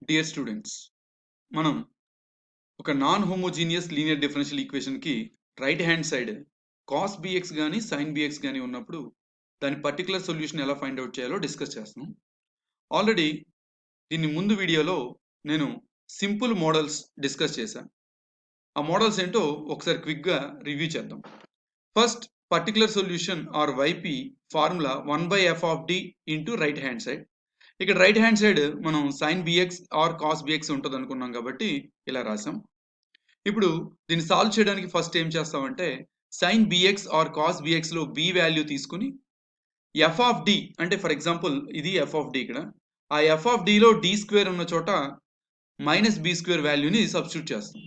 Dear students, మనం ఒక non homogeneous linear differential ఈక్వేషన్కి right hand side cos b x కానీ సైన్ బిఎక్స్ కానీ ఉన్నప్పుడు దాని పర్టికులర్ సొల్యూషన్ ఎలా ఫైండ్ అవుట్ చేయాలో డిస్కస్ చేస్తున్నాం. ఆల్రెడీ దీని ముందు వీడియోలో నేను సింపుల్ మోడల్స్ డిస్కస్ చేశాను. ఆ మోడల్స్ ఏంటో ఒకసారి క్విక్గా రివ్యూ చేద్దాం. First, particular solution or YP formula 1/f of D into right hand side. ఇక్కడ రైట్ హ్యాండ్ సైడ్ మనం sine BX or cos BX ఉంటుంది అనుకున్నాం కాబట్టి ఇలా రాసాం. ఇప్పుడు దీన్ని సాల్వ్ చేయడానికి ఫస్ట్ ఏం చేస్తామంటే sine BX or cos BX లో బి వాల్యూ తీసుకుని ఎఫ్ ఆఫ్ డి అంటే ఫర్ ఎగ్జాంపుల్ ఇది ఎఫ్ ఆఫ్ డి, ఇక్కడ ఆ ఎఫ్ ఆఫ్ డిలో డి స్క్వేర్ ఉన్న చోట మైనస్ బి స్క్వేర్ వాల్యూని సబ్స్టిట్యూట్ చేస్తాం.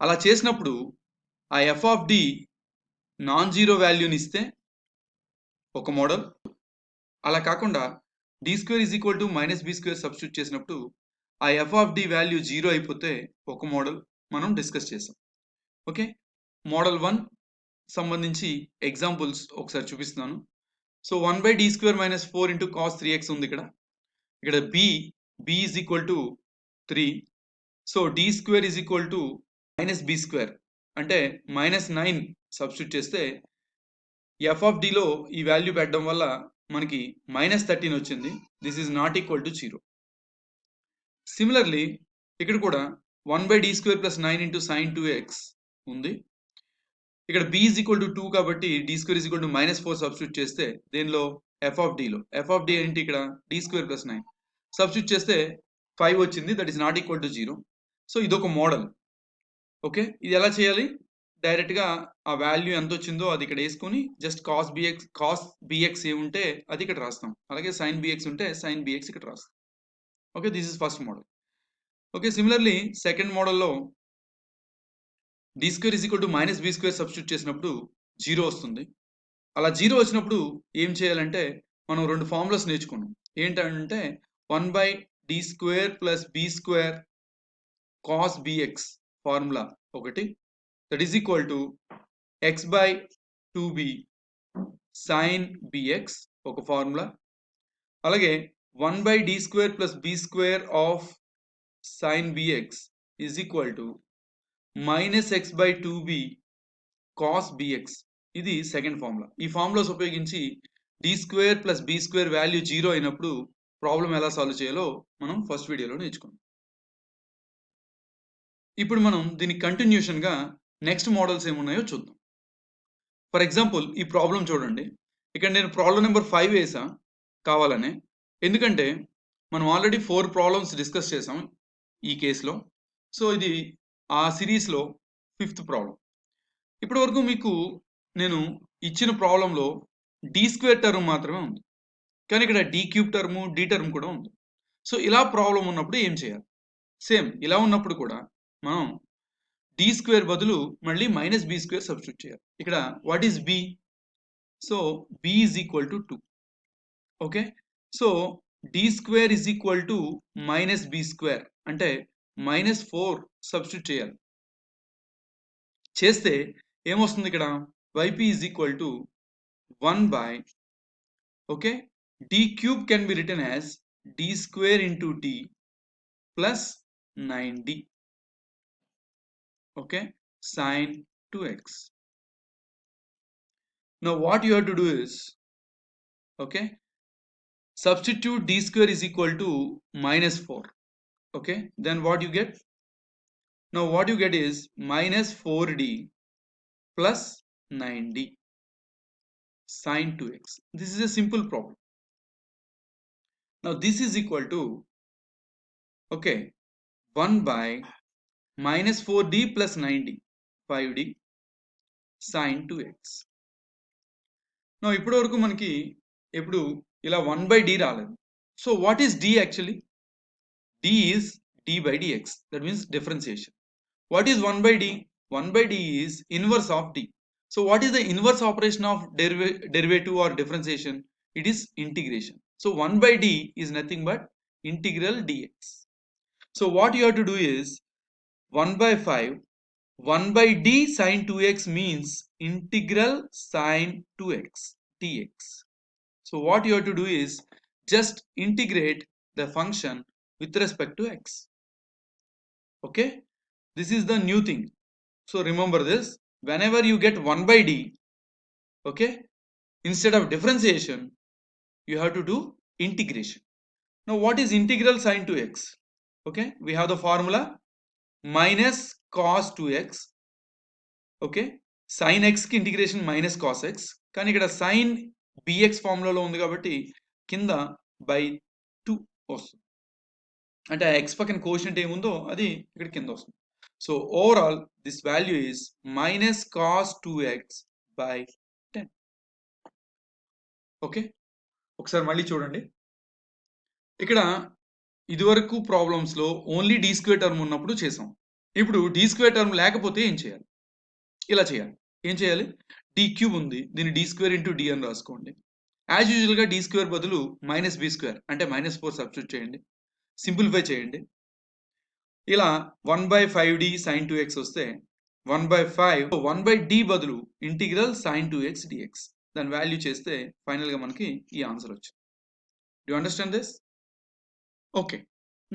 అలా చేసినప్పుడు ఆ F of D non zero వాల్యూని ఇస్తే ఒక మోడల్, అలా కాకుండా D square is equal to minus B square substitute చేసినప్పుడు ఆ F of D value zero అయిపోతే ఒక మోడల్ మనం డిస్కస్ చేసాం. ఓకే, మోడల్ 1 సంబంధించి ఎగ్జాంపుల్స్ ఒకసారి చూపిస్తున్నాను. So 1/d square minus 4 into cos 3x ఉంది. ఇక్కడ b is equal to 3. So D square is equal to minus B square అంటే -9 సబ్స్టిట్యూట్ చేస్తే ఎఫ్ ఆఫ్ డిలో ఈ వాల్యూ పెట్టడం వల్ల మనకి -13 వచ్చింది. This is not equal to 0. Similarly ఇక్కడ కూడా 1/d square plus 9 into sine 2x ఉంది. ఇక్కడ b ఈజ్ ఈక్వల్ టు 2 కాబట్టి d square is equal to -4 substitute చేస్తే దేనిలో ఎఫ్ ఆఫ్ డి ఏంటి, ఇక్కడ d స్క్వేర్ ప్లస్ 9 సబ్స్టిట్యూట్ చేస్తే 5 వచ్చింది. That is not equal to 0. So ఇదొక మోడల్. ఓకే, ఇది ఎలా చేయాలి? డైరెక్ట్గా ఆ వాల్యూ ఎంత వచ్చిందో అది ఇక్కడ వేసుకొని జస్ట్ కాస్ బిఎక్స్ ఏముంటే అది ఇక్కడ రాస్తాం. అలాగే సైన్ బిఎక్స్ ఉంటే సైన్ బిఎక్స్ ఇక్కడ రాస్తాం. Okay, this is first model. Okay, similarly second మోడల్లో d square is equal to minus B square substitute చేసినప్పుడు 0 వస్తుంది. అలా 0 వచ్చినప్పుడు ఏం చేయాలంటే మనం రెండు ఫార్ములాస్ నేర్చుకున్నాం. ఏంటంటే 1/d square plus b square cos b x formula ఒకటి, that is equal to x/2b sine b x ఒక ఫార్ములా. అలాగే 1/d square plus b square of sine b x is equal to -x/2b cos b x, ఇది second formula. ఈ formulas ఉపయోగించి d square plus b square value 0 అయినప్పుడు problem ఎలా solve చేయాలో మనం first వీడియోలో నేర్చుకున్నాం. ఇప్పుడు మనం దీని కంటిన్యూషన్గా నెక్స్ట్ మోడల్స్ ఏమున్నాయో చూద్దాం. ఫర్ ఎగ్జాంపుల్ ఈ ప్రాబ్లం చూడండి. ఇక్కడ నేను ప్రాబ్లం నెంబర్ 5 వేసా కావాలనే, ఎందుకంటే మనం ఆల్రెడీ 4 ప్రాబ్లమ్స్ డిస్కస్ చేసాం ఈ కేసులో. సో ఇది ఆ సిరీస్లో 5th ప్రాబ్లం. ఇప్పటి వరకు మీకు నేను ఇచ్చిన ప్రాబ్లంలో డి స్క్వేర్ టర్మ్ మాత్రమే ఉంది, కానీ ఇక్కడ D cube term D term కూడా ఉంది. సో ఇలా ప్రాబ్లం ఉన్నప్పుడు ఏం చేయాలి? సేమ్ ఇలా ఉన్నప్పుడు కూడా మనం డి స్క్వేర్ బదులు మళ్ళీ మైనస్ బి స్క్వేర్ సబ్స్టిట్యూట్ చేయాలి. ఇక్కడ what is B? So B is equal to 2. Okay, so D square is equal to minus B square అంటే -4 సబ్స్టిట్యూట్ చేయాలి. చేస్తే ఏమొస్తుంది ఇక్కడ? yp is equal to 1/, okay, d cube can be written as d square into d plus 9d, okay, sine 2x. Now what you have to do is, okay, substitute d square is equal to -4. Okay, then what you get? Now what you get is -4d plus 9d sine 2x. This is a simple problem. Now this is equal to, okay, 1/-4d plus 9d, 5d sine 2x. Now ఇప్పటి వరకు మనకి ఎప్పుడు ఇలా 1/d రాలేదు. So what is d actually? d is d by dx, that means differentiation. What is 1/d? 1/d is inverse of d. So what is the inverse operation of derivative or differentiation? It is integration. So 1/d is nothing but integral dx. So what you have to do is 1/5, 1/d sine 2x means integral sine 2x dx. So what you have to do is just integrate the function with respect to x. Okay, this is the new thing. So remember this, whenever you get 1 by d, okay, instead of differentiation, you have to do integration. Now what is integral sine 2x? Okay, we have the formula minus cos 2x. Okay, sine ఎక్స్కి integration minus cos x, కానీ ఇక్కడ sign bx ఫార్ములాలో ఉంది కాబట్టి కింద by 2 వస్తుంది. అంటే ఆ X పక్కన కోషంట్ ఏముందో అది ఇక్కడ కింద వస్తుంది. So overall this value is minus cos 2x by 10. Okay, ఒకసారి మళ్ళీ చూడండి. ఇక్కడ ఇదివరకు ప్రాబ్లమ్స్లో ఓన్లీ డి స్క్వేర్ టర్మ్ ఉన్నప్పుడు చేసాం. ఇప్పుడు డి స్క్వేర్ టర్మ్ లేకపోతే ఏం చేయాలి? ఇలా చేయాలి. ఏం చేయాలి? డి క్యూబ్ ఉంది, దీన్ని డి స్క్వేర్ ఇంటూ డి అని రాసుకోండి. యాజ్ యూజువల్గా డి స్క్వేర్ బదులు మైనస్ బి స్క్వేర్ అంటే -4 సబ్స్టిట్యూట్ చేయండి, సింప్లిఫై చేయండి. ఇలా 1/5d sin 2x వస్తే 1/5 1/d బదులు ఇంటిగ్రల్ sin 2x dx దాని వాల్యూ చేస్తే ఫైనల్గా మనకి ఈ ఆన్సర్ వచ్చింది. Do understand this? Okay,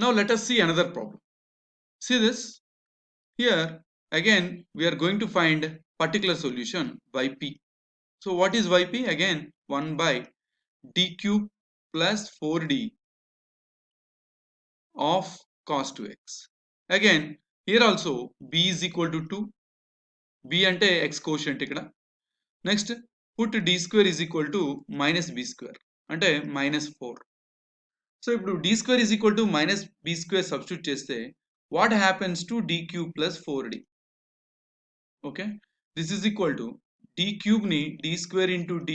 now let us see another problem. See this here. Again we are going to find particular solution yp. So what is yp? Again 1/d cube plus 4d of cos 2x. Again here also b is equal to 2. b ante x quotient ikkada. Next put d square is equal to minus b square ante -4. So ఇప్పుడు d square is equal to minus b square substitute చేస్తే what happens to d cube plus 4d? Okay, this is equal to d cube ni d square into d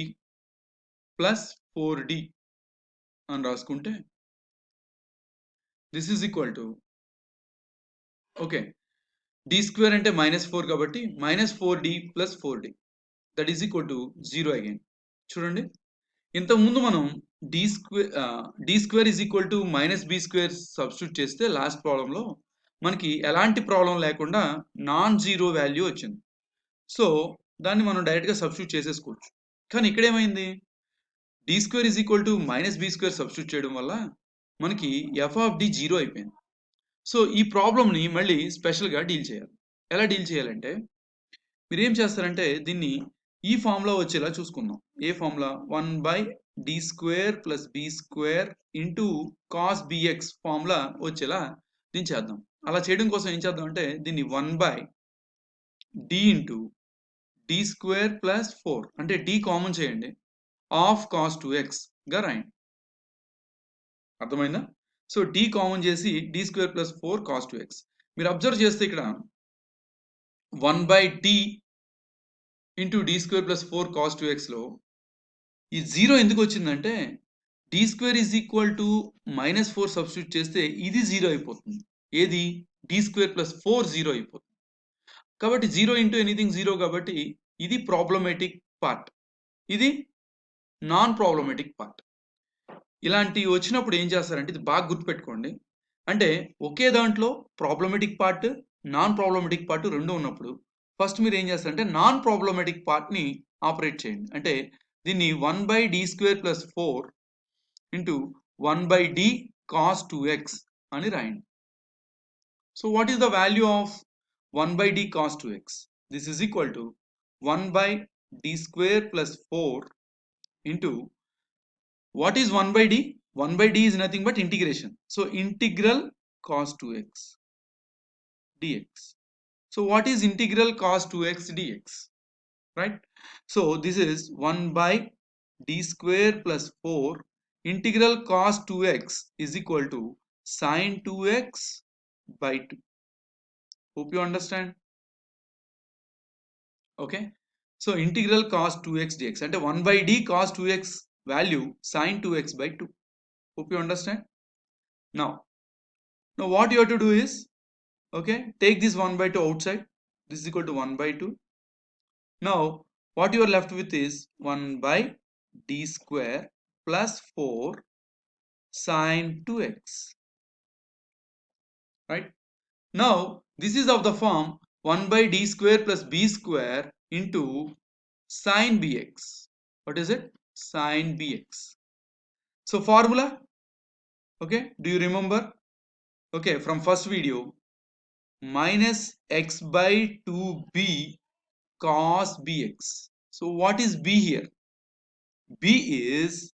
plus 4d అని రాసుకుంటే this is equal to, okay, d square అంటే -4 కాబట్టి -4d plus 4d that is equal to 0 again. చూడండి, ఇంతకుముందు మనం d square is equal to minus b square substitute చేస్తే last ప్రాబ్లంలో మనకి ఎలాంటి ప్రాబ్లం లేకుండా నాన్ జీరో వాల్యూ వచ్చింది. సో దాన్ని మనం డైరెక్ట్గా సబ్స్టిట్యూట్ చేసేసుకోవచ్చు. కానీ ఇక్కడ ఏమైంది? d square is equal to minus b square substitute చేయడం వల్ల మనకి f of d జీరో అయిపోయింది. సో ఈ ప్రాబ్లమ్ని మళ్ళీ స్పెషల్గా డీల్ చేయాలి. ఎలా డీల్ చేయాలంటే మీరు ఏం చేస్తారంటే దీన్ని ఈ ఫార్ములా వచ్చేలా చూసుకుందాం. ఏ ఫార్ములా? 1/d square plus b square into cos bx formula వచ్చేలా దీన్ని చేద్దాం. అలా చేయడం కోసం ఏం చేద్దాం అంటే దీన్ని 1/d into d square plus 4 అంటే d కామన్ చేయండి ఆఫ్ cos 2x గా రాయండి. అర్థమైందా? సో d కామన్ చేసి d square plus 4 cos 2x. మీరు అబ్జర్వ్ చేస్తే ఇక్కడ 1/d into d square plus 4 cos 2x లో ఈ 0 ఎందుకు వచ్చిందంటే d square is equal to -4 substitute చేస్తే ఇది 0 అయిపోతుంది. ఏది? d square plus 4 0 అయిపోతుంది. కాబట్టి 0 into ఎనీథింగ్ 0 కాబట్టి ఇది ప్రాబ్లమేటిక్ పార్ట్, ఇది నాన్ ప్రాబ్లమేటిక్ పార్ట్. ఇలాంటి వచ్చినప్పుడు ఏం చేస్తారంటే ఇది బాగా గుర్తుపెట్టుకోండి. అంటే ఒకే దాంట్లో problematic part, non problematic part రెండు ఉన్నప్పుడు ఫస్ట్ మీరు ఏం చేస్తారంటే నాన్ ప్రాబ్లమేటిక్ పార్ట్ని ఆపరేట్ చేయండి. అంటే దీన్ని 1/d square plus 4 into 1/d cos 2x అని రాయండి. So what is the value of 1/d cos 2x? This is equal to 1/d square plus 4 into what is 1/d? 1/d is nothing but integration. So integral cos 2x dx. So what is integral cos 2x dx? Right? So this is 1/d square plus 4 integral cos 2x is equal to sin 2x by 2. Hope you understand. Okay, so integral cos 2x dx అంటే 1/d cos 2x value sin 2x by 2. Hope you understand. Now what you have to do is, okay, take this 1/2 outside. This is equal to 1/2. Now what you are left with is 1/d square plus 4 sin 2x. Right? Now this is of the form 1/d square plus b square into sin bx. What is it? Sin bx. So formula, okay, do you remember? Okay, from first video, minus x by 2b cos bx. So what is b here? b is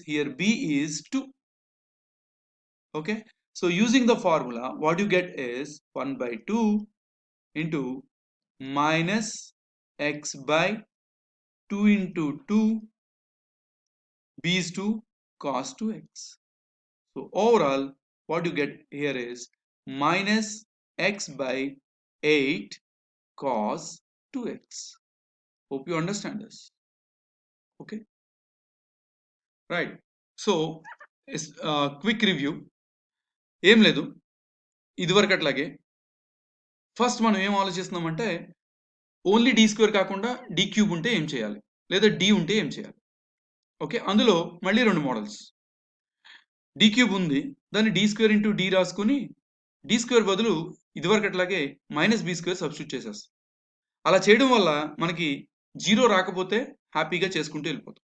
here, b is 2. Okay, so using the formula, what you get is 1 by 2 into minus x by 2 into 2, b is 2 cos 2x. So overall, what you get here is minus x by 8 cos 2x. Hope you understand this. Okay, right. So quick review ఏం లేదు, ఇదివరకు అట్లాగే first మనం ఏం ఆలోచిస్తున్నామంటే only D square కాకుండా D cube ఉంటే ఏం చేయాలి, లేదా డి ఉంటే ఏం చేయాలి. ఓకే, అందులో మళ్ళీ రెండు మోడల్స్. డి క్యూబ్ ఉంది, దాన్ని డి స్క్వేర్ ఇంటూ డి రాసుకుని డి స్క్వేర్ బదులు ఇదివరకు అట్లాగే మైనస్ బి స్క్వేర్ సబ్స్టిట్యూట్ చేసేస్తాం. అలా చేయడం వల్ల మనకి జీరో రాకపోతే హ్యాపీగా చేసుకుంటూ వెళ్ళిపోతాం.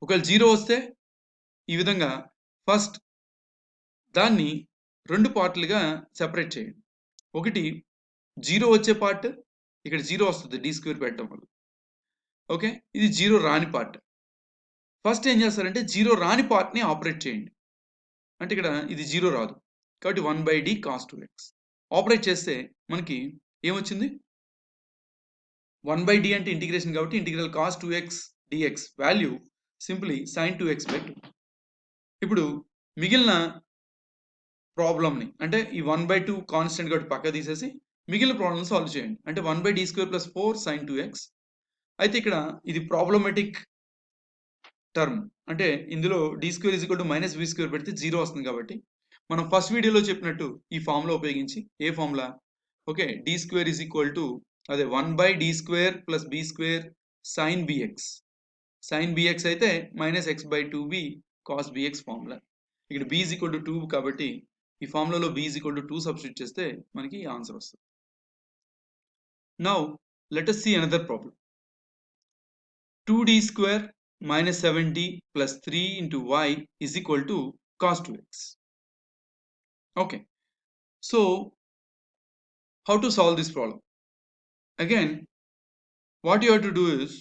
ఒకవేళ జీరో వస్తే ఈ విధంగా ఫస్ట్ దాన్ని రెండు పార్ట్లుగా సెపరేట్ చేయండి. ఒకటి జీరో వచ్చే పార్ట్, ఇక్కడ జీరో వస్తుంది డి స్క్వేర్ పెట్టడం వల్ల. ఓకే, ఇది జీరో రాని పార్ట్. ఫస్ట్ ఏం చేస్తారంటే జీరో రాని పార్ట్ని ఆపరేట్ చేయండి. అంటే ఇక్కడ ఇది జీరో రాదు కాబట్టి 1 by D cos 2x operate చేస్తే మనకి ఏమొచ్చింది? 1 బై డి అంటే ఇంటిగ్రేషన్ కాబట్టి integral cos 2x dx value simply sin 2x by 2. ఇప్పుడు మిగిలిన ప్రాబ్లమ్ని, అంటే ఈ 1 బై 2 కాన్స్టెంట్ కాబట్టి పక్క తీసేసి మిగిలిన ప్రాబ్లమ్ సాల్వ్ చేయండి. అంటే 1 by D square plus 4 sin 2x. అయితే ఇక్కడ ఇది ప్రాబ్లమాటిక్ టర్మ్, అంటే ఇందులో d square is equal to minus B square పెడితే జీరో వస్తుంది కాబట్టి మనం ఫస్ట్ వీడియోలో చెప్పినట్టు ఈ ఫార్ములా ఉపయోగించి, ఏ formula? Okay, d square is equal to అదే 1 by D square plus b square sine b x. Sine b x అయితే minus x by 2b cos b x formula. ఇక్కడ బి ఈజ్ ఈక్వల్ టు 2 కాబట్టి ఈ ఫార్ములాలో b is equal to 2 substitute చేస్తే మనకి answer వస్తుంది. Now let us see another problem. 2d square minus 7d plus 3 into y is equal to cos 2x. Okay, so how to solve this problem? Again, what you have to do is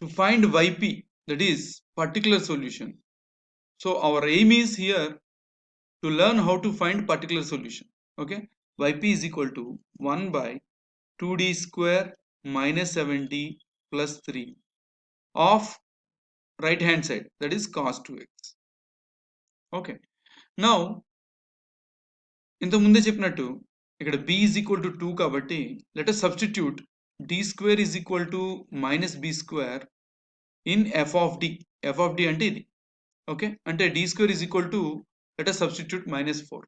to find yp, that is particular solution. So our aim is here to learn how to find particular solution. Okay, yp is equal to 1 by 2d square minus 7d plus 3 of right hand side, that is cos 2x. Okay, now ఇంతకు ముందే చెప్పినట్టు ఇక్కడ b is equal to 2 కాబట్టి let us substitute d square is equal to minus b square in f of d. f of d అంటే ఇది. Okay, అంటే d square is equal to, let us substitute minus 4.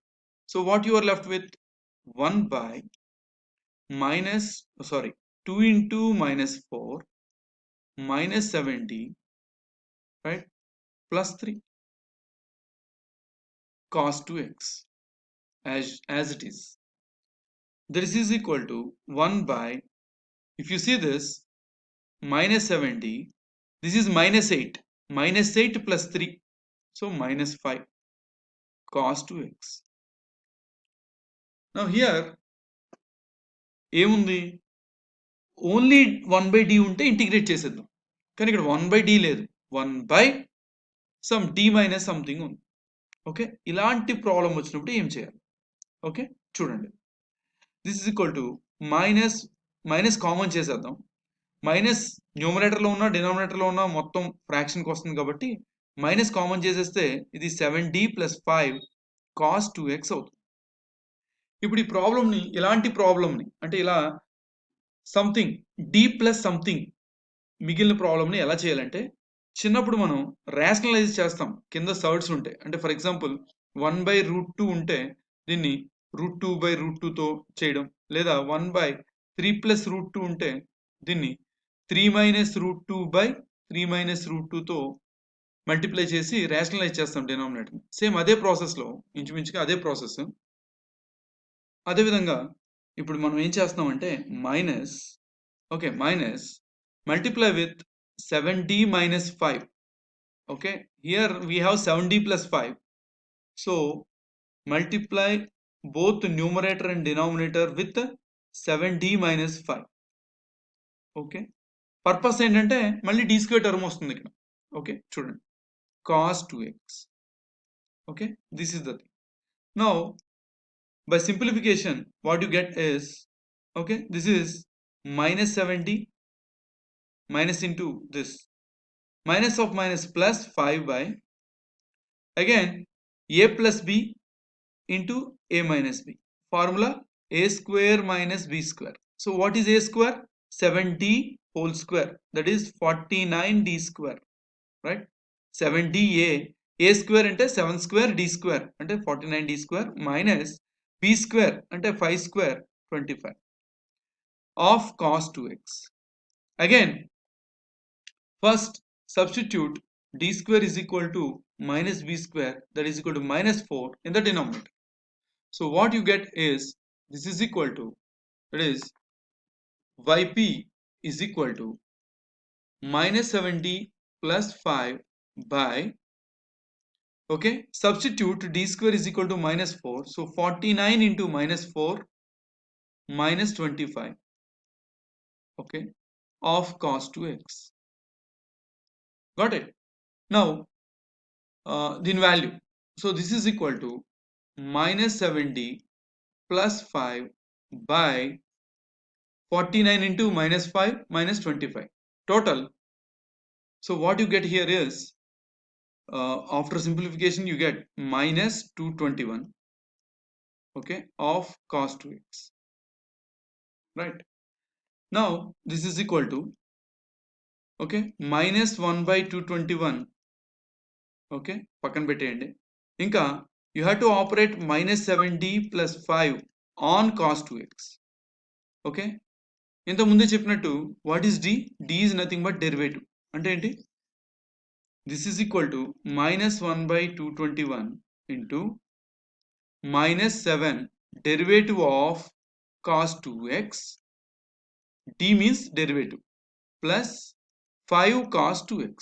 So what you are left with? 1 by minus 2 into minus 4 minus 7d, right, plus 3 cos 2x as it is. This is equal to 1 by, if you see this, minus 7d, this is minus 8 plus 3, so minus 5 cos 2x. Now here ఏముంది? Only 1 by D ఉంటే integrate చేసేద్దాం, కానీ ఇక్కడ 1 by D లేదు, 1 by some D minus something ఉంది. Okay, ఇలాంటి problem వచ్చినప్పుడు ఏం చేయాలి? ఓకే, చూడండి, this is equal to minus common చేసేద్దాం. మైనస్ న్యూమరేటర్లో ఉన్న డినామినేటర్లో ఉన్న మొత్తం ఫ్రాక్షన్కి వస్తుంది కాబట్టి మైనస్ కామన్ చేసేస్తే ఇది 7d ప్లస్ 5 కాస్ 2x అవుతుంది. ఇప్పుడు ఈ ప్రాబ్లమ్ని, ఇలాంటి ప్రాబ్లమ్ని, అంటే ఇలా సంథింగ్ d ప్లస్ సంథింగ్ మిగిలిన ప్రాబ్లమ్ని ఎలా చేయాలంటే, చిన్నప్పుడు మనం రేషనలైజ్ చేస్తాం కింద సర్డ్స్ ఉంటే. అంటే ఫర్ ఎగ్జాంపుల్ 1 బై రూట్ 2 ఉంటే దీన్ని రూట్ 2 బై రూట్ 2తో చేయడం, లేదా 1 బై 3 ప్లస్ రూట్ 2 ఉంటే దీన్ని 3 minus root 2 by 3 minus root 2తో మల్టిప్లై చేసి రేషనలైజ్ చేస్తాం డినామినేటర్. సేమ్ అదే ప్రాసెస్లో, ఇంచుమించుగా అదే ప్రాసెస్. అదేవిధంగా ఇప్పుడు మనం ఏం చేస్తామంటే minus multiply with 7d minus 5 Okay, here we have 7d plus 5. So multiply both numerator and denominator with 7d minus 5. Okay, purpose ఏంటంటే మళ్ళీ d square term వస్తుంది ఇక్కడ. Okay, చూడండి, cos 2x. Okay, this is the thing. Now by simplification what you get is, okay, this is minus 7d minus into this minus of minus plus 5 by, again, a plus b into a minus b. Formula a square minus b square. So what is a square? 7d whole square, that is 49d square, right? 7da, a square అంటే 7 square d square అంటే 49d square minus b square అంటే 5 square 25 of cos 2x. Again, first substitute d square is equal to minus b square, that is equal to minus 4 in the denominator. So what you get is, this is equal to, that is yp is equal to minus 7d plus 5 by, okay, substitute d square is equal to minus 4. So 49 into minus 4 minus 25, okay, of cos 2x. Got it? Now the value. So this is equal to minus 7d plus 5 by 49 into minus 5 minus 25 total. So what you get here is, after simplification you get minus 221, okay, of cos 2x, right? Now this is equal to, okay, minus 1 by 221, okay, పక్కన పెట్టేయండి. ఇంకా you have to operate minus 7d plus 5 on cos 2x. okay, ఇంత ముందే చెప్పినట్టు what is d? d is nothing but derivative. అంటే ఏంటి? This is equal to minus 1 by 221 into minus 7 derivative of cos 2x, d means derivative, plus 5 cos 2x.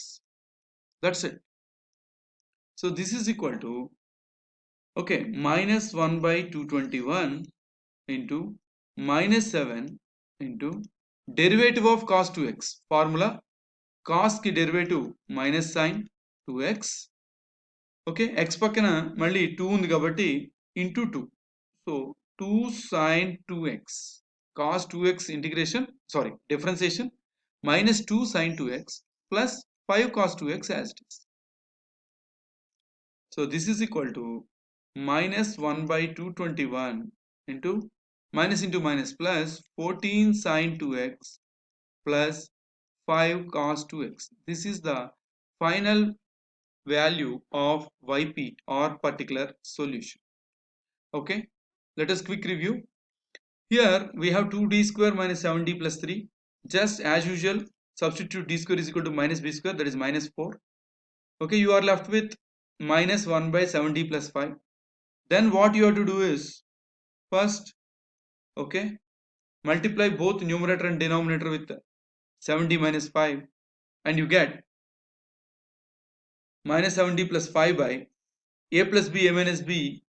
That's it. So this is equal to, okay, minus 1 by 221 into minus 7 into derivative of cos 2x. Formula cos ki derivative minus sin 2x. Okay, x పక్కన మళ్ళీ 2 ఉంది కాబట్టి into 2. So 2 sin 2x cos 2x integration, sorry, differentiation, minus 2 sin 2x plus 5 cos 2x as it is. So this is equal to minus 1 by 221 into minus into minus plus 14 sin 2x plus 5 cos 2x. This is the final value of yp or particular solution. Okay, let us quick review. Here we have 2d square minus 7d plus 3. Just as usual, substitute d square is equal to minus b square, that is minus 4. Okay, you are left with minus 1 by 7d plus 5. Then what you have to do is, first, okay, multiply both numerator and denominator with 7d minus 5 and you get minus 7d plus 5 by a plus b a minus b,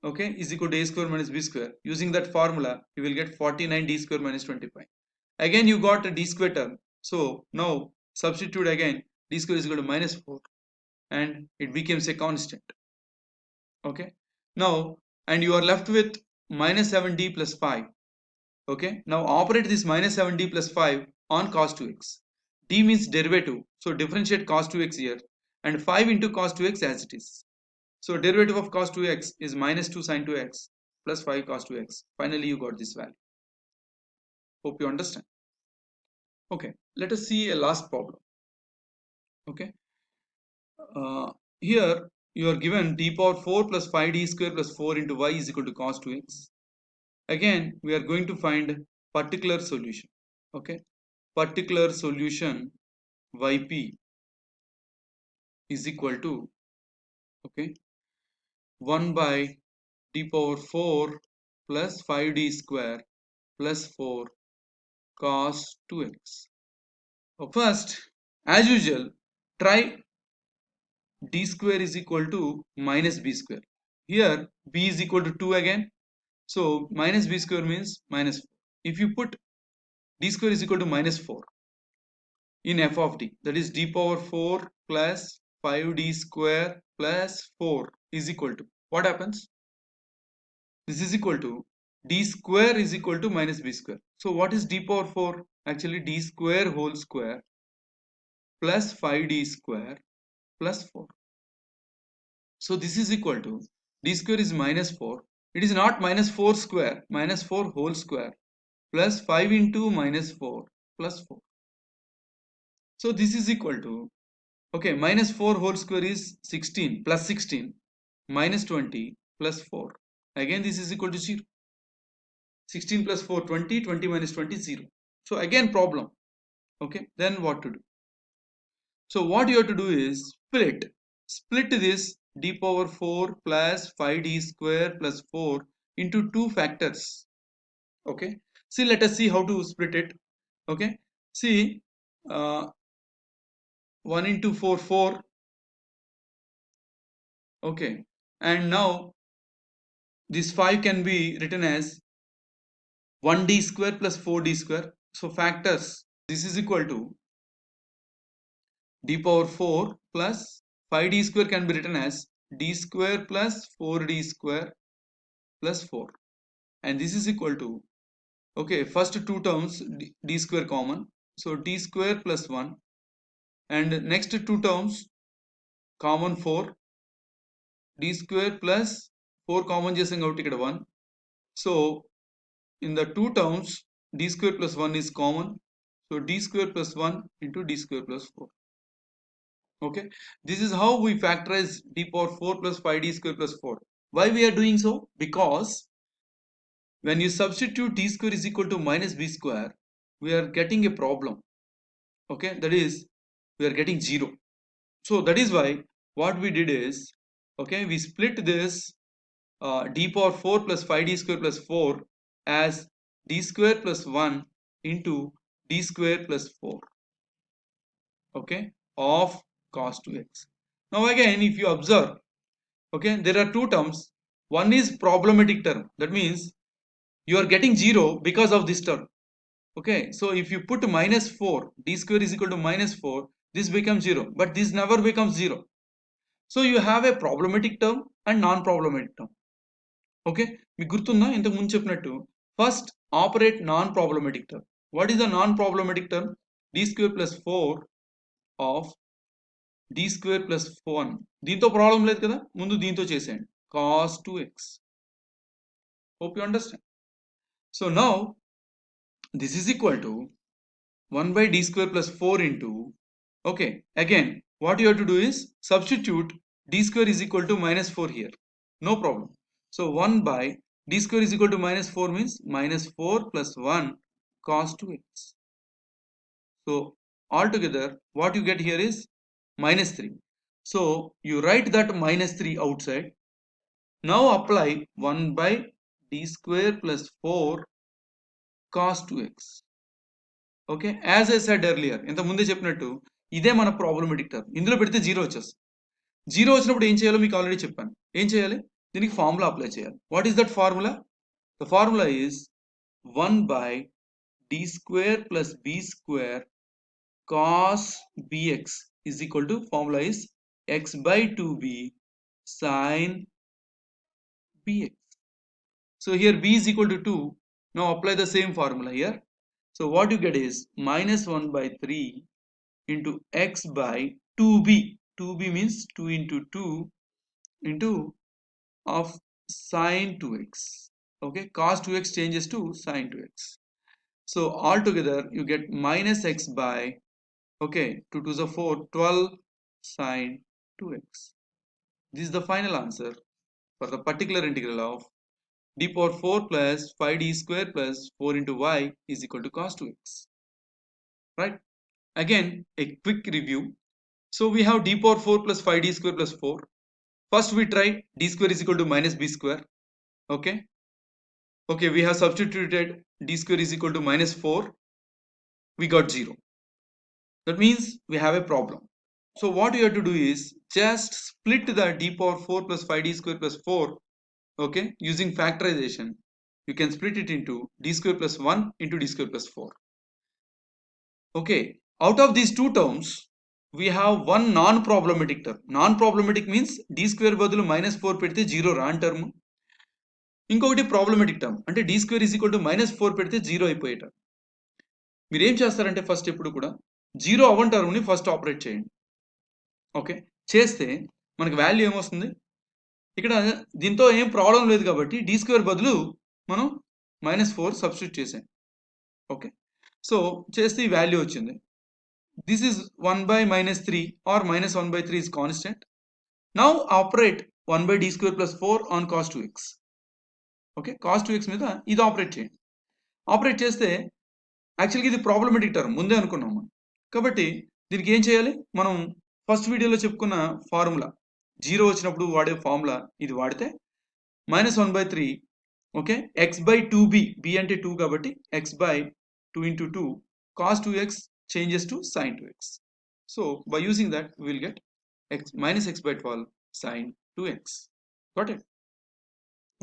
okay, is equal to a square minus b square. Using that formula you will get 49d square minus 25. Again you got a d square term, so now substitute again, d square is equal to minus 4 and it becomes a constant. Okay, now and you are left with minus 7d plus 5. Okay, now operate this minus 7d plus 5 on cos 2x. d means derivative, so differentiate cos 2x here and 5 into cos 2x as it is. So derivative of cos 2x is minus 2 sin 2x plus 5 cos 2x. Finally you got this value. Hope you understand. Okay, let us see a last problem. Okay, here you are given d power 4 plus 5d square plus 4 into y is equal to cos 2x. Again we are going to find particular solution. Okay, particular solution yp is equal to, okay, 1 by d power 4 plus 5d square plus 4 cos 2x. First, as usual, try d square is equal to minus b square. Here b is equal to 2 again. So minus b square means minus 4. If you put d square is equal to minus 4 in f of d, that is d power 4 plus 5d square plus 4 is equal to, what happens? This is equal to d square is equal to minus b square. So what is d power 4? Actually d square whole square plus 5d square plus 4. So this is equal to d square is minus 4. It is not minus 4 square, minus 4 whole square plus 5 into minus 4 plus 4. So this is equal to, okay, minus 4 whole square is 16 plus 16 minus 20 plus 4. Again this is equal to 0. 16 plus 4, 20, 20 minus 20, 0. So again problem. Okay, then what to do? So what you have to do is split this d power 4 plus 5d square plus 4 into two factors. Okay, see, let us see how to split it. Okay, see, 1 into 4, 4. Okay, and now this 5 can be written as 1d square plus 4d square. So factors, this is equal to d power 4 plus 5d square can be written as d square plus 4d square plus 4, and this is equal to, okay, first two terms d square common, so d square plus 1, and next two terms common 4, d square plus 4 common chesam kabatti ikkada 1. So in the two terms d square plus 1 is common, so d square plus 1 into d square plus 4. Okay, this is how we factorize d power 4 plus 5d square plus 4. Why we are doing so? Because when you substitute d square is equal to minus b square, we are getting a problem. Okay, that is, we are getting 0. So that is why what we did is, okay, we split this d power 4 plus 5d square plus 4 as d square plus 1 into d square plus 4, okay, of cos 2x. Now again, if you observe, okay, there are two terms. One is problematic term, that means you are getting 0 because of this term. Okay, so if you put minus 4, d square is equal to minus 4, this becomes 0, but this never becomes 0. So you have a problematic term and non-problematic term. Okay, మీకు గుర్తుందా ఇంతకు ముందు చెప్పినట్టు, first operate non problematic term. What is the non problematic term? d square plus 4 of d square plus 1. దీంతో problem లేదు కదా, ముందు దీంతో చేసేయండి, cos 2x. hope you understand. So now this is equal to 1 by d square plus 4 into, okay, again what you have to do is substitute d square is equal to minus 4 here, no problem. So 1 by d square is equal to minus 4 means minus 4 plus 1 cos 2x. So altogether what you get here is minus 3. So you write that minus 3 outside. Now apply 1 by d square plus 4 cos 2x. Okay, as I said earlier, ఇంత ముందే చెప్పినట్టు ఇదే మన problematic term. ఇందులో పెడితే 0 వచ్చేస్తుంది. 0 వచ్చినప్పుడు ఏం చేయాలో మీకు ఆల్రెడీ చెప్పాను. ఏం చేయాలి? దీనికి ఫార్ములా అప్లై చేయాలి. What is that formula? The formula is 1 by d square plus b square cos bx is equal to, formula is x by 2b sin bx. So here b is equal to 2. Now apply the same formula here. So what you get is minus 1 by 3 into x by 2b. 2b means 2 into 2 into of sin 2x. Okay, cos 2x changes to sin 2x. So altogether you get minus x by, okay, 2 to the 4, 12 sin 2x. This is the final answer for the particular integral of d power 4 plus 5d square plus 4 into y is equal to cos 2x. Right? Again, a quick review. So we have d power 4 plus 5d square plus 4. First we try d square is equal to minus b square. Okay. Okay, we have substituted d square is equal to minus 4. We got 0. That means we have a problem. So what you have to do is just split the d power 4 plus 5d square plus 4, okay, using factorization. You can split it into d square plus 1 into d square plus 4. Okay, out of these two terms, we have one non-problematic term. Non-problematic means d square బదులు -4 పెడితే 0 రాని term. ఇంకొకటి problematic term అంటే d square is equal to -4 పెడితే 0 అయిపోయే term. మీరు ఏం చేస్తారంటే ఫస్ట్ ఎప్పుడు కూడా 0 అవ్వని టర్మ్ని ఫస్ట్ ఆపరేట్ చేయండి. ఓకే, చేస్తే మనకి వాల్యూ ఏమొస్తుంది, ఇక్కడ దీంతో ఏం ప్రాబ్లం లేదు కాబట్టి d స్క్వేర్ బదులు మనం -4 సబ్స్టిట్యూట్ చేసాం. ఓకే, సో చేస్తే ఈ వాల్యూ వచ్చింది. This is 1 by -3 or -1 by 3 is constant. Now operate 1 by d square plus 4 on cos 2x. Okay, cos 2x మీద ఇది ఆపరేట్ చేయండి. ఆపరేట్ చేస్తే యాక్చువల్గా ఇది ప్రాబ్లమేటిక్ టర్మ్ ముందే అనుకున్నాం మనం. కాబట్టి దీనికి ఏం చేయాలి, మనం ఫస్ట్ వీడియోలో చెప్పుకున్న ఫార్ములా 0 వచ్చినప్పుడు వాడే ఫార్ములా ఇది వాడితే -1/3, okay, x by 2b, b అంటే 2 కాబట్టి x by 2 into 2 cos 2x changes to sin 2x. So by using that we will get x by 12 sin 2x. Got it?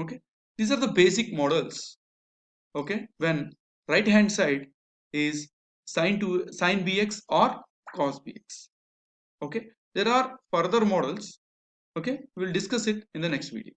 Okay, these are the basic models. Okay, when right hand side is sin bx or cos bx. Okay, there are further models. Okay, we'll discuss it in the next video.